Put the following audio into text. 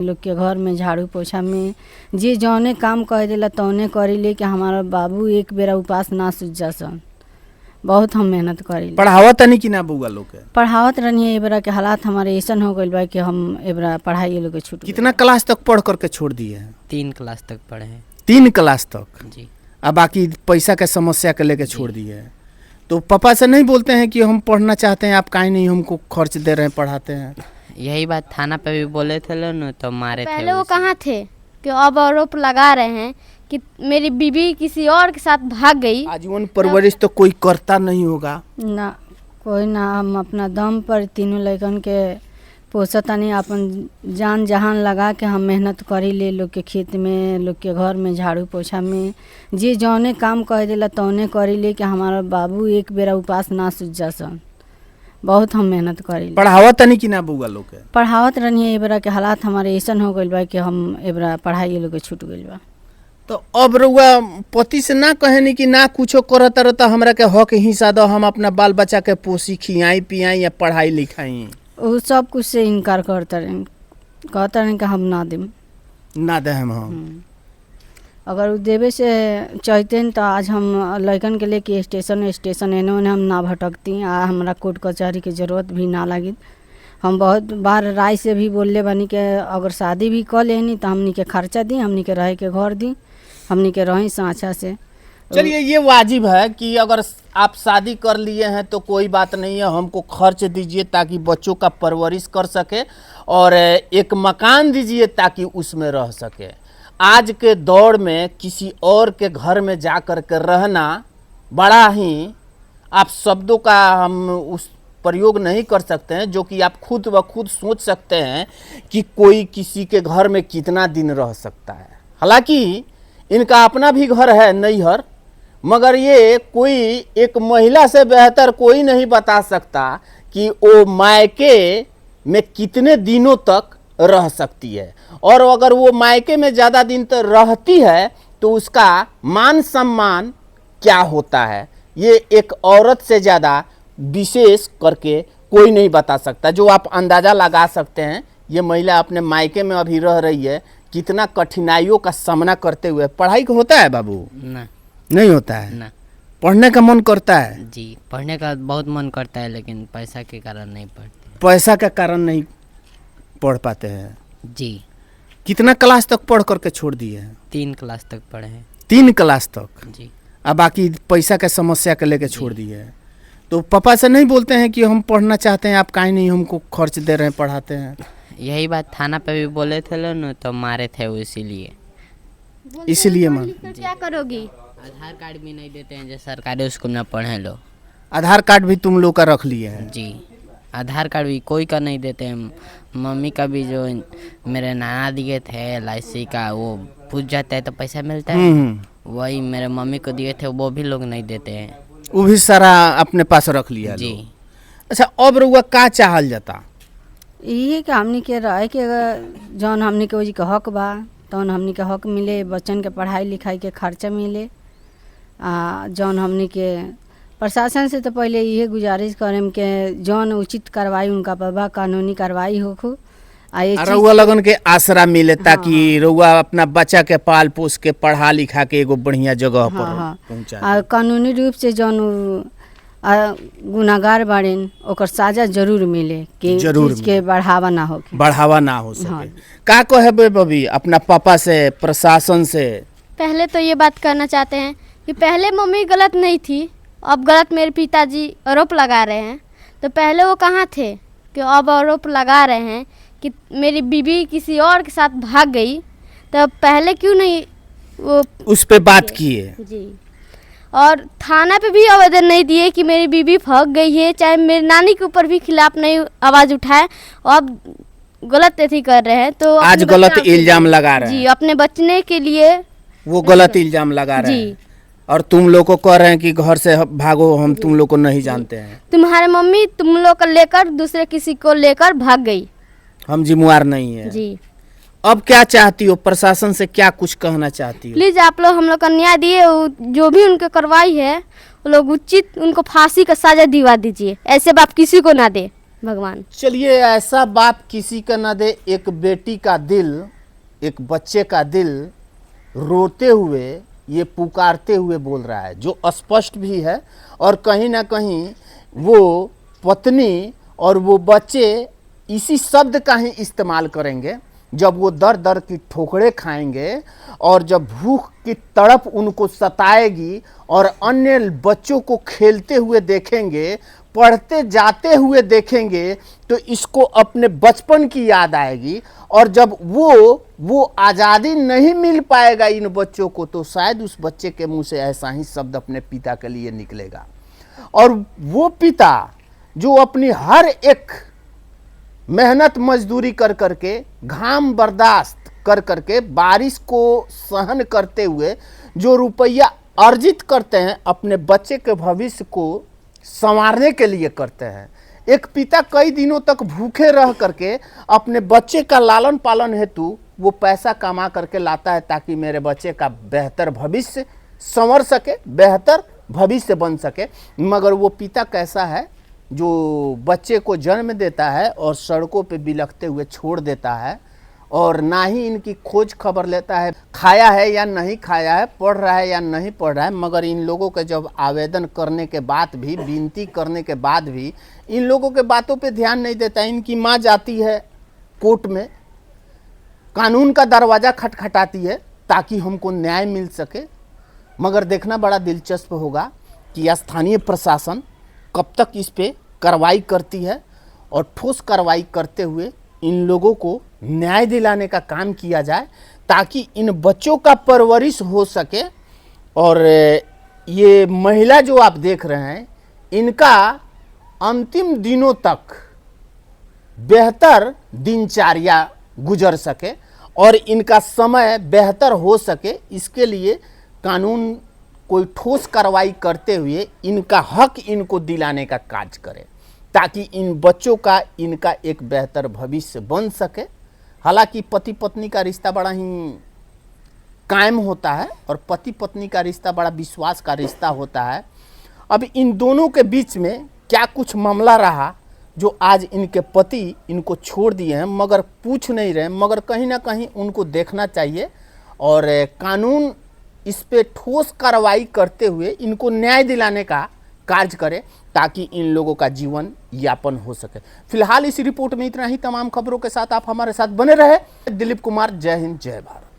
लोग के घर में झाड़ू पोछा में जे जौने काम कह देला तौने करी ले कि हमारा बाबू एक बेरा उपास ना सूझ जासन। बहुत हम मेहनत करी। पढ़ावत तनी कि ना बउआ लोग के? पढ़ावत रहनी है। एबरा के हालात हमारे ऐसन हो गइल बा कि हम एबरा पढ़ाई ये लोग के छूट। कितना क्लास तक पढ़ करके छोड़ दिए हैं? 3 क्लास तक पढ़े हैं। 3 क्लास तक जी। अब बाकी पैसा के समस्या के लेके छोड़ दिए हैं। तो पापा से नहीं बोलते हैं कि हम पढ़ना चाहते हैं, आप काहे नहीं हमको खर्च दे रहे हैं, पढ़ाते हैं? यही बात थाना पे भी बोले थे लोग न, तो मारे थे। पहले वो कहाँ थे कि अब आरोप लगा रहे हैं कि मेरी बीवी किसी और के साथ भाग गई। आजीवन परवरिश तो कोई करता नहीं होगा ना, कोई ना। हम अपना दम पर तीनों लड़कन के पोसतानी, अपन जान जहान लगा के हम मेहनत करी ले। लोग के खेत में, लोग के घर में झाड़ू पोछा में जे जौने काम कह देला तौने करी ले कि हमारा बाबू एक बेरा उपास ना सूझ जासन। बहुत हम मेहनत करी। पढ़ावत तनी कि ना बउआ लोग के? पढ़ावत रहनी है। एबरा के हालात हमारे ऐसन हो गइल बा कि हम एबरा पढ़ाई ये लोग के छूट गइल बा। तो अब रउआ पति से ना कहनी कि ना कुछो करत रहता, हमरा के हक हिस्सा दो, हम अपना बाल बच्चा के पोसी, खियाई पियाई या पढ़ाई लिखाई? वो सब कुछ से इनकार करता रहे, कहता रहे कि हम ना देम। ना दे हम अगर वो देवे से चाहते तो आज हम लड़कन के लेके स्टेशन एने ओने हम ना भटकती। हमरा कोर्ट कचहरी की जरूरत भी ना लगी। हम बहुत बार राय से भी बोलले बानी कि अगर शादी भी कर लेनी तो हमनी के खर्चा दी, हमनी के रहे के घर दी, हमनी के रही साँचा से। चलिए, ये वाजिब है कि अगर आप शादी कर लिए हैं तो कोई बात नहीं है, हमको खर्च दीजिए ताकि बच्चों का परवरिश कर सके, और एक मकान दीजिए ताकि उसमें रह सके। आज के दौर में किसी और के घर में जा कर के रहना बड़ा ही, आप शब्दों का हम उस प्रयोग नहीं कर सकते हैं, जो कि आप खुद ब खुद सोच सकते हैं कि कोई किसी के घर में कितना दिन रह सकता है। हालांकि इनका अपना भी घर है नैहर, मगर ये कोई एक महिला से बेहतर कोई नहीं बता सकता कि वो मायके में कितने दिनों तक रह सकती है, और अगर वो मायके में ज़्यादा दिन तक रहती है तो उसका मान सम्मान क्या होता है, ये एक औरत से ज़्यादा विशेष करके कोई नहीं बता सकता। जो आप अंदाज़ा लगा सकते हैं, ये महिला अपने मायके में अभी रह रही है, कितना कठिनाइयों का सामना करते हुए। पढ़ाई को होता है बाबू? ना, नहीं होता है ना। पढ़ने का मन करता है? जी, पढ़ने का बहुत मन करता है, लेकिन पैसा के कारण नहीं पढ़ते। पैसा के कारण नहीं पढ़ पाते हैं? जी। कितना क्लास तक पढ़ करके छोड़ दिए हैं? 3 क्लास तक पढ़े हैं। 3 क्लास तक? जी। अब बाकी पैसा के समस्या के लेके छोड़ दिए हैं। तो पापा से नहीं बोलते हैं कि हम पढ़ना चाहते हैं, आप काहे नहीं हमको खर्च दे रहे हैं, पढ़ाते हैं? यही बात थाना पे भी बोले थे लोग न, तो मारे थे वो। इसीलिए मान। क्या करोगी? आधार कार्ड भी नहीं देते हैं जो सरकारी स्कूल में पढ़े लोग। आधार कार्ड भी तुम लोग का रख लिए हैं? जी, आधार कार्ड भी कोई का नहीं देते हैं। मम्मी का भी जो मेरे नाना दिए थे LIC का, वो पूछ जाता है तो पैसा मिलता है, वही मेरे मम्मी को दिए थे, वो भी लोग नहीं देते हैं। वो भी सारा अपने पास रख लिया जी। अच्छा, अब रउआ का चाहल जाता? ये कि हमनी के रहे के जौन हमनी के वही के हक बा तौन हमनी के हक मिले, बच्चन के पढ़ाई लिखाई के खर्चा मिले। जौन हमनी के प्रशासन से तो पहले ये गुजारिश करें कि जौन उचित कार्रवाई उनका बाबा कानूनी कार्रवाई होखो। रउआ लगन के आसरा मिले ताकि रउआ अपना बच्चा के पाल पोस के पढ़ा लिखा के एगो बढ़िया जगह पर पहुंचा। कानूनी रूप से जौन गुनाहगार बाड़ेन ओकर साजा जरूर मिले कि चीज के बढ़ावा ना हो सके। हाँ। का कहे बबी अपना पापा से, प्रशासन से? पहले तो ये बात करना चाहते हैं कि पहले मम्मी गलत नहीं थी, अब गलत मेरे पिताजी आरोप लगा रहे हैं। तो पहले वो कहाँ थे कि अब आरोप लगा रहे हैं कि मेरी बीवी किसी और के साथ भाग गई। तो पहले क्यों नहीं वो उस पे बात किए? जी। और थाना पे भी आवेदन नहीं दिए कि मेरी बीवी भाग गई है, चाहे मेरी नानी के ऊपर भी खिलाफ नहीं आवाज़ उठाए। अब गलत एथी कर रहे हैं तो आज गलत इल्जाम लगा रहे हैं। जी, अपने बचने के लिए वो गलत इल्जाम लगा रहे हैं। जी। और तुम लोग को कह रहे हैं कि घर से भागो, हम तुम लोग को नहीं जानते हैं। तुम्हारे मम्मी तुम लोग को लेकर दूसरे किसी को लेकर भाग गई, हम जिम्मेवार नहीं है। जी। अब क्या चाहती हो, प्रशासन से क्या कुछ कहना चाहती हो? प्लीज आप लोग हम लोग का न्याय दिए, जो भी उनके कार्रवाई है वो लोग उचित उनको फांसी का सजा दिवा दीजिए, ऐसे बाप किसी को ना दे। भगवान। चलिए, ऐसा बाप किसी का न दे। एक बेटी का दिल, एक बच्चे का दिल रोते हुए, ये पुकारते हुए बोल रहा है, जो स्पष्ट भी है। और कहीं ना कहीं वो पत्नी और वो बच्चे इसी शब्द का ही इस्तेमाल करेंगे जब वो दर दर की ठोकरें खाएंगे और जब भूख की तड़प उनको सताएगी और अन्य बच्चों को खेलते हुए देखेंगे, पढ़ते जाते हुए देखेंगे, तो इसको अपने बचपन की याद आएगी। और जब वो आज़ादी नहीं मिल पाएगा इन बच्चों को, तो शायद उस बच्चे के मुंह से ऐसा ही शब्द अपने पिता के लिए निकलेगा। और वो पिता जो अपनी हर एक मेहनत मजदूरी कर करके, घाम बर्दाश्त कर करके, बारिश को सहन करते हुए जो रुपया अर्जित करते हैं, अपने बच्चे के भविष्य को संवारने के लिए करते हैं। एक पिता कई दिनों तक भूखे रह करके अपने बच्चे का लालन पालन हेतु वो पैसा कमा करके लाता है ताकि मेरे बच्चे का बेहतर भविष्य संवर सके, बेहतर भविष्य बन सके। मगर वो पिता कैसा है जो बच्चे को जन्म देता है और सड़कों पे बिलखते हुए छोड़ देता है, और ना ही इनकी खोज खबर लेता है, खाया है या नहीं खाया है, पढ़ रहा है या नहीं पढ़ रहा है। मगर इन लोगों के जब आवेदन करने के बाद भी, विनती करने के बाद भी इन लोगों के बातों पे ध्यान नहीं देता। इनकी माँ जाती है कोर्ट में, कानून का दरवाज़ा खटखटाती है ताकि हमको न्याय मिल सके। मगर देखना बड़ा दिलचस्प होगा कि स्थानीय प्रशासन कब तक इस पे कार्रवाई करती है, और ठोस कार्रवाई करते हुए इन लोगों को न्याय दिलाने का काम किया जाए ताकि इन बच्चों का परवरिश हो सके। और ये महिला जो आप देख रहे हैं, इनका अंतिम दिनों तक बेहतर दिनचर्या गुजर सके और इनका समय बेहतर हो सके, इसके लिए कानून कोई ठोस कार्रवाई करते हुए इनका हक इनको दिलाने का कार्य करे ताकि इन बच्चों का, इनका एक बेहतर भविष्य बन सके। हालांकि पति पत्नी का रिश्ता बड़ा ही कायम होता है और पति पत्नी का रिश्ता बड़ा विश्वास का रिश्ता होता है। अब इन दोनों के बीच में क्या कुछ मामला रहा जो आज इनके पति इनको छोड़ दिए हैं, मगर पूछ नहीं रहे। मगर कहीं ना कहीं उनको देखना चाहिए और कानून इस पे ठोस कार्रवाई करते हुए इनको न्याय दिलाने का कार्य करे ताकि इन लोगों का जीवन यापन हो सके। फिलहाल इस रिपोर्ट में इतना ही। तमाम खबरों के साथ आप हमारे साथ बने रहे। दिलीप कुमार, जय हिंद, जय भारत।